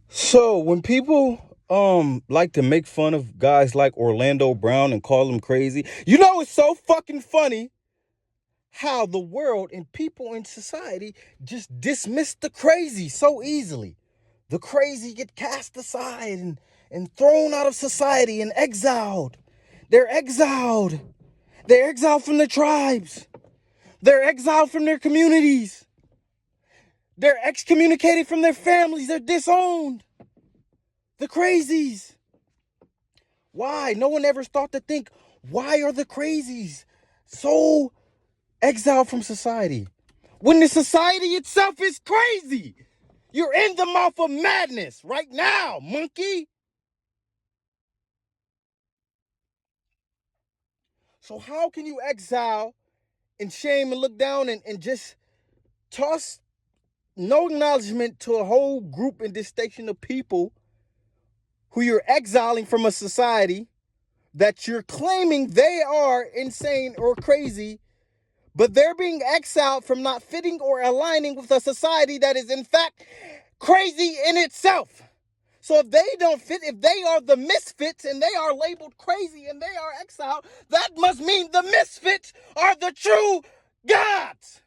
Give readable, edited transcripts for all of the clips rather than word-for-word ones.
So when people like to make fun of guys like Orlando Brown and call them crazy, it's so fucking funny how the world and people in society just dismiss the crazy so easily. The crazy get cast aside and thrown out of society and exiled. They're exiled. They're exiled from their tribes. They're exiled from their communities. They're excommunicated from their families. They're disowned. The crazies. Why? No one ever thought to think, why are the crazies so exiled from society? When the society itself is crazy. You're in the mouth of madness right now, monkey. So how can you exile and shame and look down and just toss no acknowledgement to a whole group and distinction of people who you're exiling from a society that you're claiming they are insane or crazy, but they're being exiled from not fitting or aligning with a society that is in fact crazy in itself. So if they don't fit, if they are the misfits and they are labeled crazy and they are exiled, that must mean the misfits are the true gods.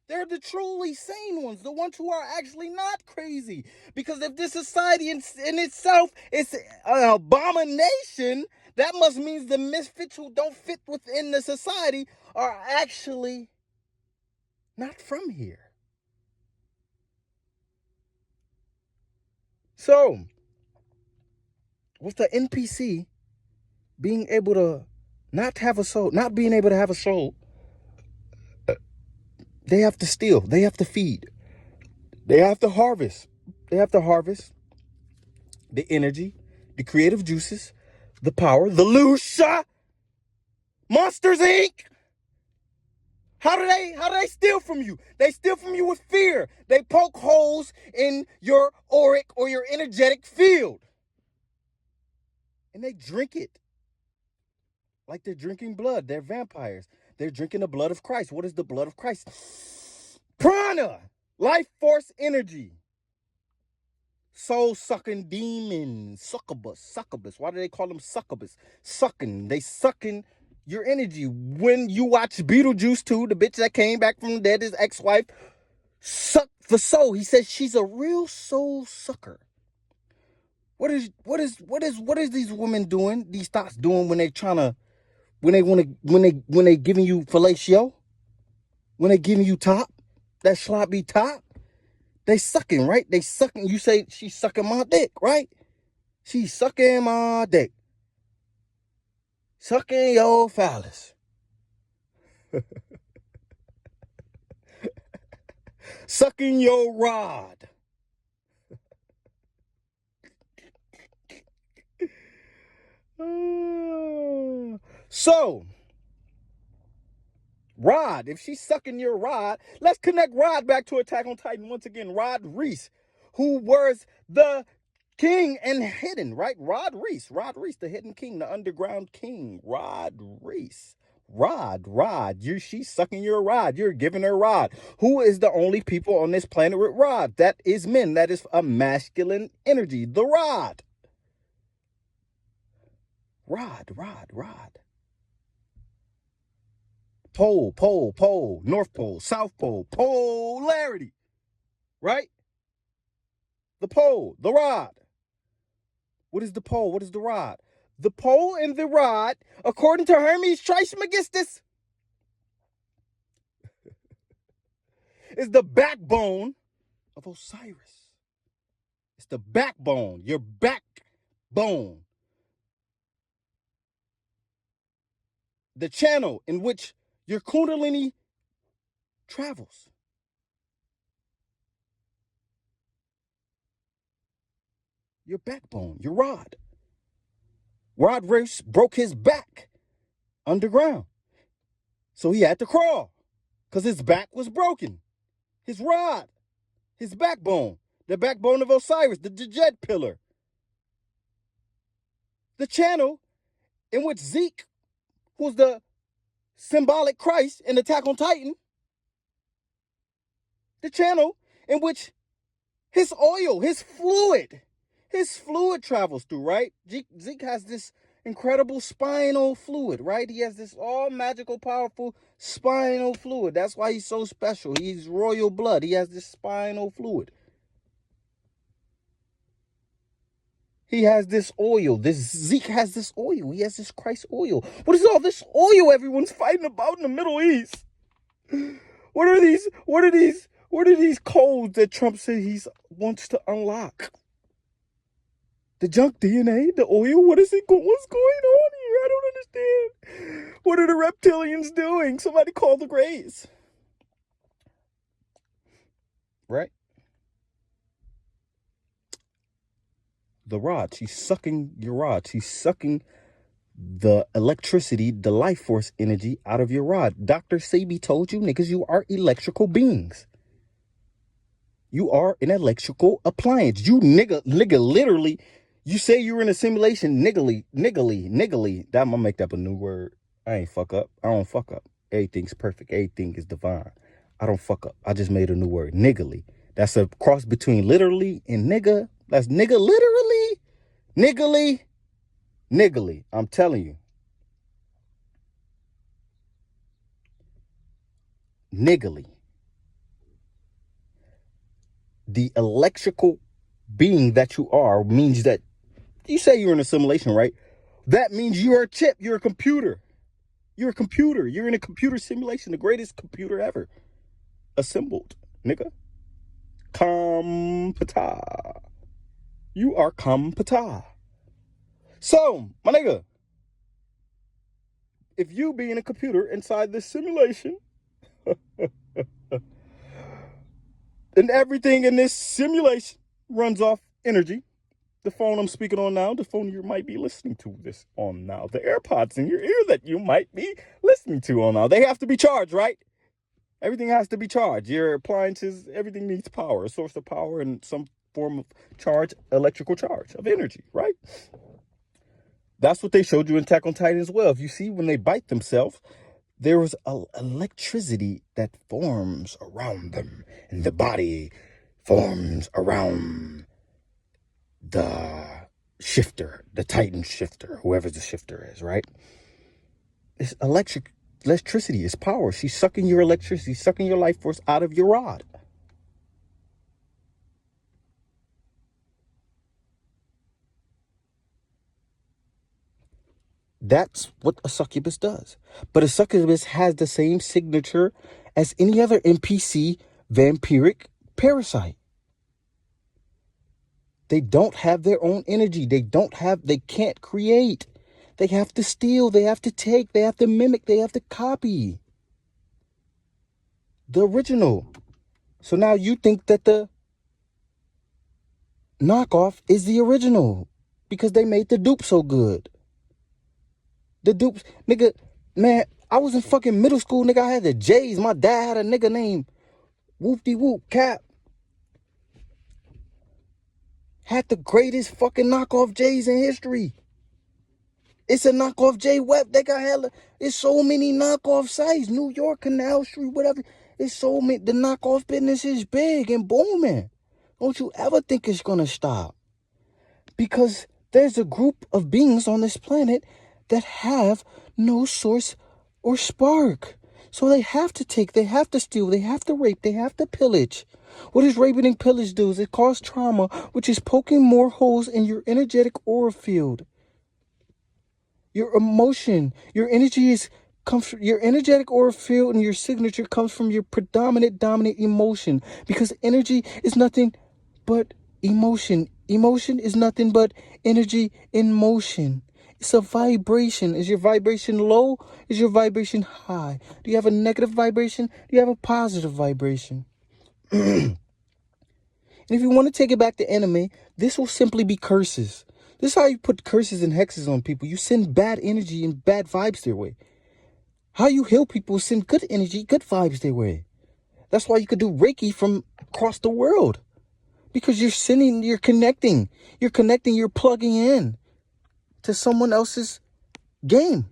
They're the truly sane ones, the ones who are actually not crazy. Because if this society in itself is an abomination, that must mean the misfits who don't fit within the society are actually not from here. So, with the NPC being able to not have a soul, not being able to have a soul, they have to steal, they have to feed, they have to harvest. They have to harvest the energy, the creative juices, the power, the Lucia, Monsters Inc. How do they steal from you? They steal from you with fear. They poke holes in your auric or your energetic field. And they drink it like they're drinking blood. They're vampires. They're drinking the blood of Christ. What is the blood of Christ? Prana, life force energy. Soul-sucking demons, succubus. Why do they call them succubus? Sucking. They sucking your energy. When you watch Beetlejuice 2, the bitch that came back from the dead, his ex-wife, sucked the soul. He says she's a real soul sucker. What is these women doing? These thoughts doing when they trying to, when they giving you fellatio? When they giving you top? That sloppy top? They sucking, right? They sucking. You say she's sucking my dick, right? She's sucking my dick. Sucking your phallus. Sucking your rod. So, Rod, if she's sucking your rod, let's connect Rod back to Attack on Titan once again. Rod Reese, who was the king and hidden, right? Rod Reese, the hidden king, the underground king. Rod Reese. Rod, she's sucking your rod. You're giving her rod. Who is the only people on this planet with rod? That is men. That is a masculine energy. The rod. Rod. Pole, North Pole, South Pole, polarity, right? The pole, the rod. What is the pole? What is the rod? The pole and the rod, according to Hermes Trismegistus, is the backbone of Osiris. It's the backbone, your backbone. The channel in which your Kundalini travels. Your backbone, your rod. Rod Race broke his back underground. So he had to crawl because his back was broken. His rod, his backbone, the backbone of Osiris, the Djed pillar. The channel in which Zeke, who's the symbolic Christ in Attack on Titan, the channel in which His oil, his fluid travels through, right? Zeke has this incredible spinal fluid, right? He has this all magical, powerful spinal fluid. That's why he's so special. He's royal blood. He has this spinal fluid. He has this oil. Zeke has this oil. He has this Christ oil. What is all this oil everyone's fighting about in the Middle East? What are these codes that Trump said he wants to unlock? The junk DNA, the oil, what's going on here? I don't understand. What are the reptilians doing? Somebody call the Greys. Right? The rods. He's sucking your rods. He's sucking the electricity, the life force energy out of your rod. Dr. Sebi told you, niggas, you are electrical beings. You are an electrical appliance. You nigga, literally, you say you're in a simulation, niggly. That I'm gonna make up a new word. I ain't fuck up. I don't fuck up. Everything's perfect. Everything is divine. I don't fuck up. I just made a new word, niggly. That's a cross between literally and nigga. That's nigga literally, niggly. I'm telling you. Niggly. The electrical being that you are means that you say you're in a simulation, right? That means you're a chip. You're a computer. You're a computer. You're in a computer simulation, the greatest computer ever assembled, nigga. Compata. You are compata. So, my nigga, if you being a computer inside this simulation, and everything in this simulation runs off energy, the phone I'm speaking on now, the phone you might be listening to this on now, the AirPods in your ear that you might be listening to on now, they have to be charged, right? Everything has to be charged. Your appliances, everything needs power, a source of power and some form of charge, electrical charge of energy, right? That's what they showed you in Attack on Titan as well. If you see when they bite themselves, there was electricity that forms around them, and the body forms around the shifter, the Titan shifter, whoever the shifter is, right? It's electricity is power. She's sucking your electricity, sucking your life force out of your rod. That's what a succubus does. But a succubus has the same signature as any other NPC vampiric parasite. They don't have their own energy. They can't create. They have to steal. They have to take. They have to mimic. They have to copy the original. So now you think that the knockoff is the original because they made the dupe so good. The dupes, nigga, man, I was in fucking middle school, nigga. I had the J's. My dad had a nigga named Whoop-de-Whoop Cap. Had the greatest fucking knockoff J's in history. It's a knockoff J Web. They got hella. It's so many knockoff sites. New York, Canal Street, whatever. It's so many. The knockoff business is big and booming. Don't you ever think it's gonna stop? Because there's a group of beings on this planet that have no source or spark. So they have to take, they have to steal, they have to rape, they have to pillage. What does raping and pillage do? It causes trauma, which is poking more holes in your energetic aura field. Your emotion, your energy comes from your energetic aura field, and your signature comes from your dominant emotion. Because energy is nothing but emotion. Emotion is nothing but energy in motion. It's a vibration. Is your vibration low? Is your vibration high? Do you have a negative vibration? Do you have a positive vibration? And if you want to take it back to anime, this will simply be curses. This is how you put curses and hexes on people. You send bad energy and bad vibes their way. How you heal people, send good energy, good vibes their way. That's why you could do Reiki from across the world. Because you're sending, you're connecting, you're plugging in to someone else's game.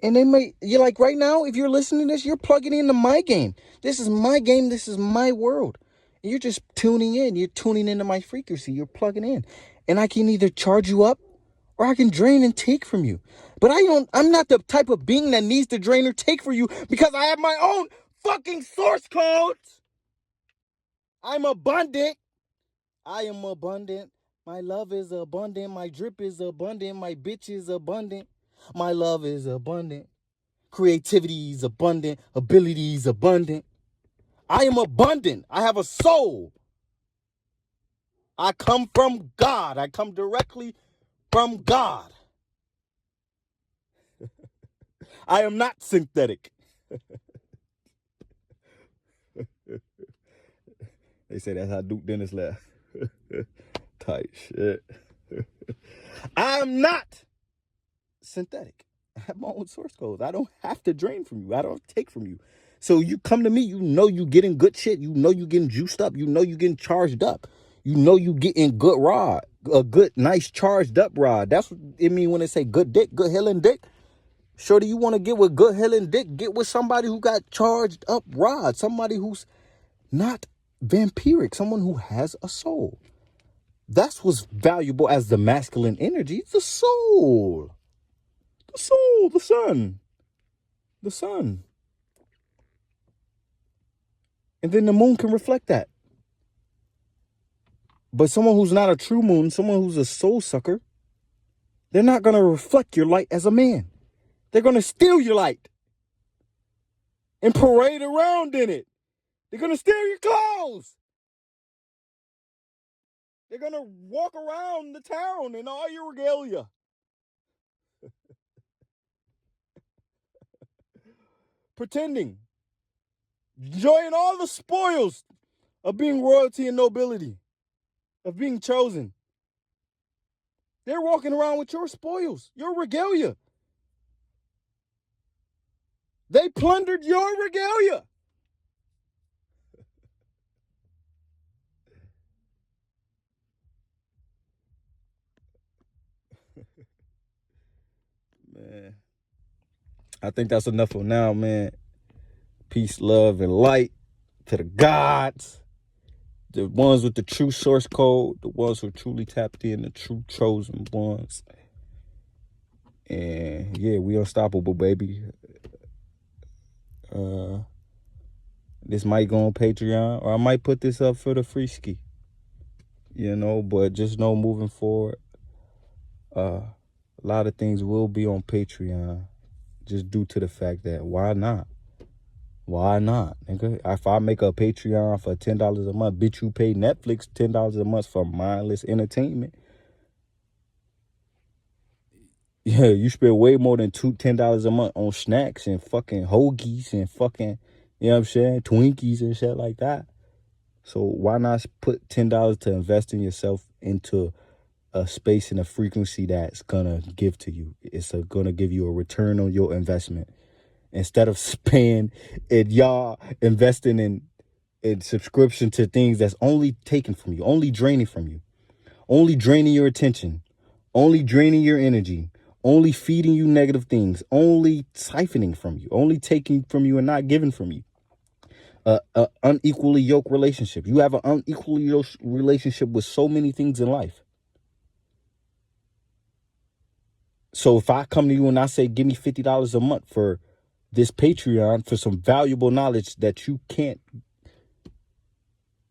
And you're like right now, if you're listening to this, you're plugging into my game. This is my game. This is my world. You're just tuning in. You're tuning into my frequency. You're plugging in. And I can either charge you up or I can drain and take from you. But I'm not the type of being that needs to drain or take from you because I have my own fucking source codes. I'm abundant. I am abundant. My love is abundant. My drip is abundant. My bitch is abundant. My love is abundant. Creativity is abundant. Ability is abundant. I am abundant. I have a soul. I come from God. I come directly from God. I am not synthetic. They say that's how Duke Dennis laughed. Tight shit. I'm not synthetic. I have my own source codes. I don't have to drain from you. I don't take from you. So you come to me, you know you getting good shit. You know you getting juiced up. You know you getting charged up. You know you getting good rod. A good, nice, charged up rod. That's what it mean when they say good dick, good healing dick. Shorty, you want to get with good healing dick, get with somebody who got charged up rod. Somebody who's not vampiric. Someone who has a soul. That's what's valuable as the masculine energy. The soul. The soul, the sun. The sun. And then the moon can reflect that. But someone who's not a true moon, someone who's a soul sucker, they're not going to reflect your light as a man. They're going to steal your light and parade around in it. They're going to steal your clothes. They're going to walk around the town in all your regalia. Pretending. Enjoying all the spoils of being royalty and nobility. Of being chosen. They're walking around with your spoils, your regalia. They plundered your regalia. Man, I think that's enough for now, man. Peace, love, and light to the gods. The ones with the true source code. The ones who truly tapped in, the true chosen ones. And yeah, we unstoppable, baby. This might go on Patreon, or I might put this up for the free ski. You know, but just know moving forward, a lot of things will be on Patreon, just due to the fact that why not? Why not, nigga? If I make a Patreon for $10 a month, bitch, you pay Netflix $10 a month for mindless entertainment. Yeah, you spend way more than $10 a month on snacks and fucking hoagies and fucking, you know what I'm saying, Twinkies and shit like that. So why not put $10 to invest in yourself into a space and a frequency that's gonna give to you? It's gonna give you a return on your investment. Instead of spending it, y'all investing in subscription to things that's only taken from you, only draining from you, only draining your attention, only draining your energy, only feeding you negative things, only siphoning from you, only taking from you and not giving from you. Unequally yoked relationship. You have an unequally yoked relationship with so many things in life. So if I come to you and I say, give me $50 a month for this Patreon for some valuable knowledge that you can't,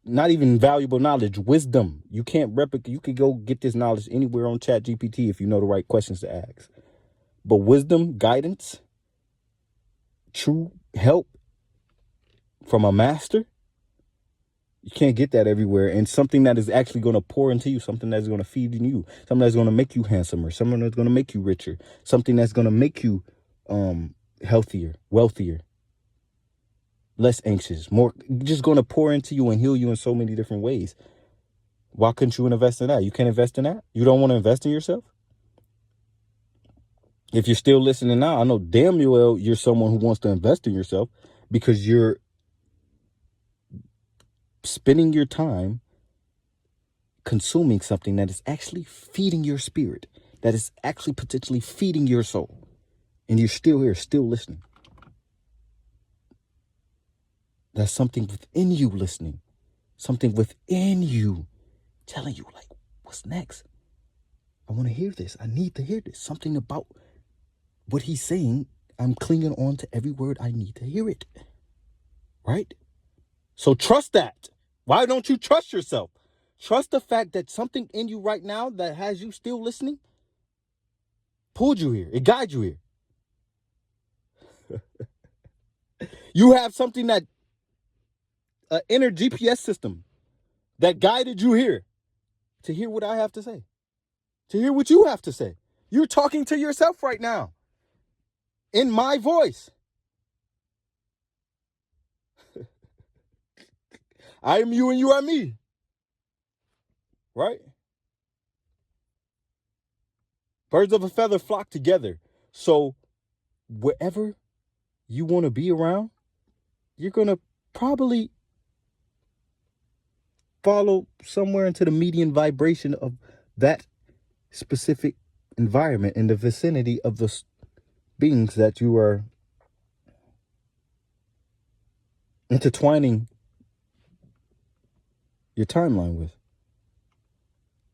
not even valuable knowledge, wisdom. You can't replicate. You could go get this knowledge anywhere on ChatGPT if you know the right questions to ask. But wisdom, guidance, true help from a master, you can't get that everywhere. And something that is actually going to pour into you, something that's going to feed in you, something that's going to make you handsomer, something that's going to make you richer, something that's going to make you healthier, wealthier, less anxious, more, just going to pour into you and heal you in so many different ways. Why couldn't you invest in that? You can't invest in that? You don't want to invest in yourself? If you're still listening now, I know damn well you're someone who wants to invest in yourself because you're spending your time consuming something that is actually feeding your spirit, that is actually potentially feeding your soul. And you're still here, still listening. That's something within you listening. Something within you telling you, like, what's next? I want to hear this. I need to hear this. Something about what he's saying. I'm clinging on to every word. I need to hear it. Right? So trust that. Why don't you trust yourself? Trust the fact that something in you right now that has you still listening pulled you here. It guides you here. You have something that, an inner GPS system that guided you here to hear what I have to say, to hear what you have to say. You're talking to yourself right now in my voice. I am you and you are me. Right? Birds of a feather flock together. So wherever you want to be around, you're going to probably follow somewhere into the median vibration of that specific environment in the vicinity of the beings that you are intertwining your timeline with.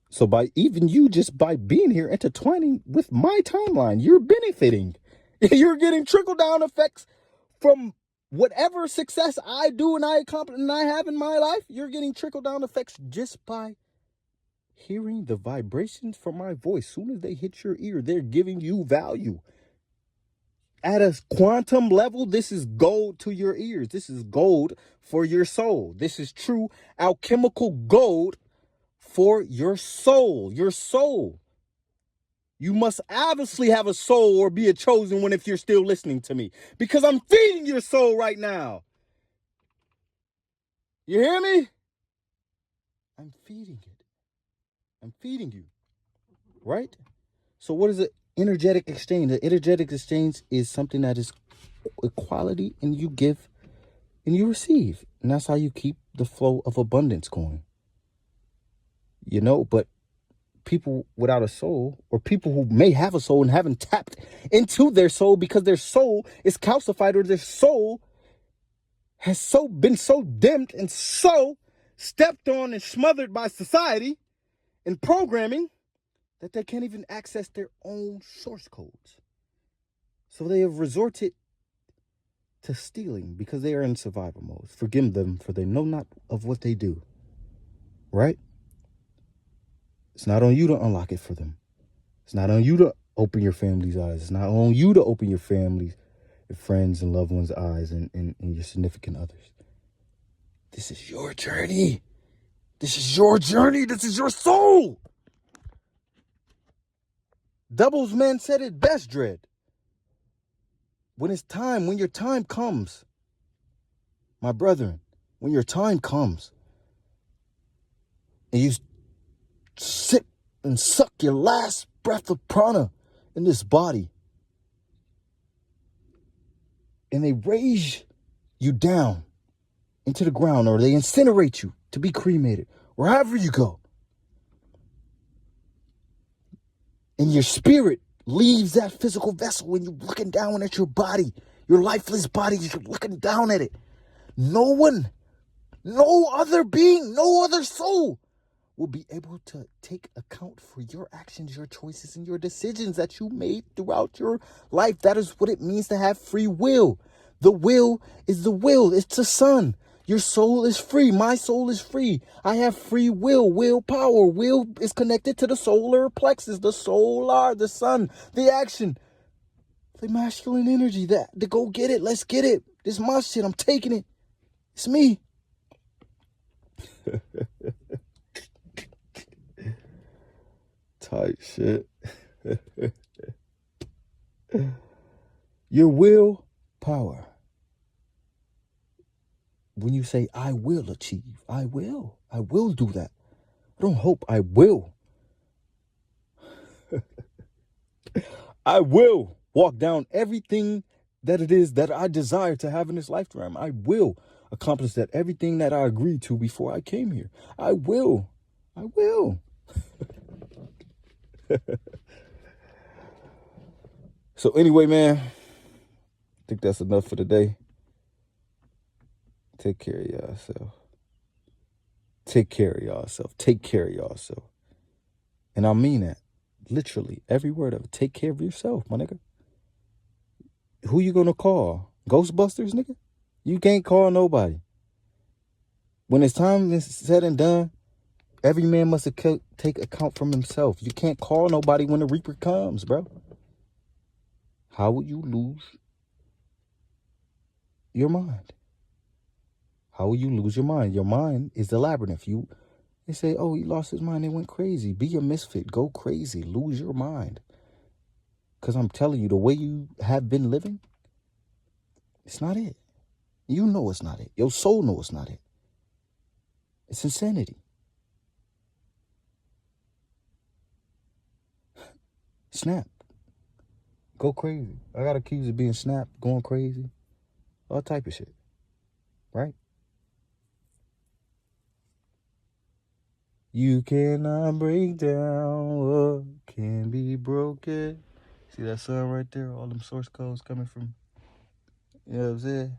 So by even you, just by being here, intertwining with my timeline, you're benefiting. You're getting trickle down effects from whatever success I do and I accomplish and I have in my life. You're getting trickle down effects just by hearing the vibrations from my voice. Soon as they hit your ear, they're giving you value. At a quantum level, this is gold to your ears. This is gold for your soul. This is true alchemical gold for your soul. Your soul. You must obviously have a soul or be a chosen one if you're still listening to me. Because I'm feeding your soul right now. You hear me? I'm feeding it. I'm feeding you. Right? So what is an energetic exchange? The energetic exchange is something that is equality, and you give and you receive. And that's how you keep the flow of abundance going. You know, but people without a soul, or people who may have a soul and haven't tapped into their soul because their soul is calcified, or their soul has been so dimmed and so stepped on and smothered by society and programming that they can't even access their own source codes. So they have resorted to stealing because they are in survival mode. Forgive them, for they know not of what they do. Right? It's not on you to unlock it for them. It's not on you to open your family's eyes. It's not on you to open your family's, your friends and loved ones' eyes, and your significant others. This is your journey. This is your journey. This is your soul. Doubles Man said it best, Dread. When it's time, when your time comes, my brethren, when your time comes, and you sit and suck your last breath of prana in this body, and they raise you down into the ground, or they incinerate you to be cremated, wherever you go, and your spirit leaves that physical vessel, and you're looking down at your body, your lifeless body, you're looking down at it. No one, no other being, no other soul will be able to take account for your actions, your choices, and your decisions that you made throughout your life. That is what it means to have free will. The will is the will. It's the sun. Your soul is free. My soul is free. I have free will, willpower. Will is connected to the solar plexus, the solar, the sun, the action, the masculine energy, the go get it. Let's get it. This is my shit. I'm taking it. It's me. Tight shit. Your willpower. When you say, I will achieve, I will do that. I don't hope, I will. I will walk down everything that it is that I desire to have in this lifetime. I will accomplish that, everything that I agreed to before I came here. I will. So anyway, man, I think that's enough for today. Take care of yourself. Take care of yourself. Take care of yourself. And I mean that. Literally, every word of it. Take care of yourself, my nigga. Who you gonna call? Ghostbusters, nigga? You can't call nobody. When it's time is said and done, every man must take account from himself. You can't call nobody when the reaper comes, bro. How would you lose your mind? How will you lose your mind? Your mind is the labyrinth. They say, oh, he lost his mind. They went crazy. Be a misfit. Go crazy. Lose your mind. Because I'm telling you, the way you have been living, it's not it. You know it's not it. Your soul knows it's not it. It's insanity. Snap. Go crazy. I got accused of being snapped, going crazy. All type of shit. Right? You cannot break down what can be broken. See that song right there? All them source codes coming from, you know what I'm saying?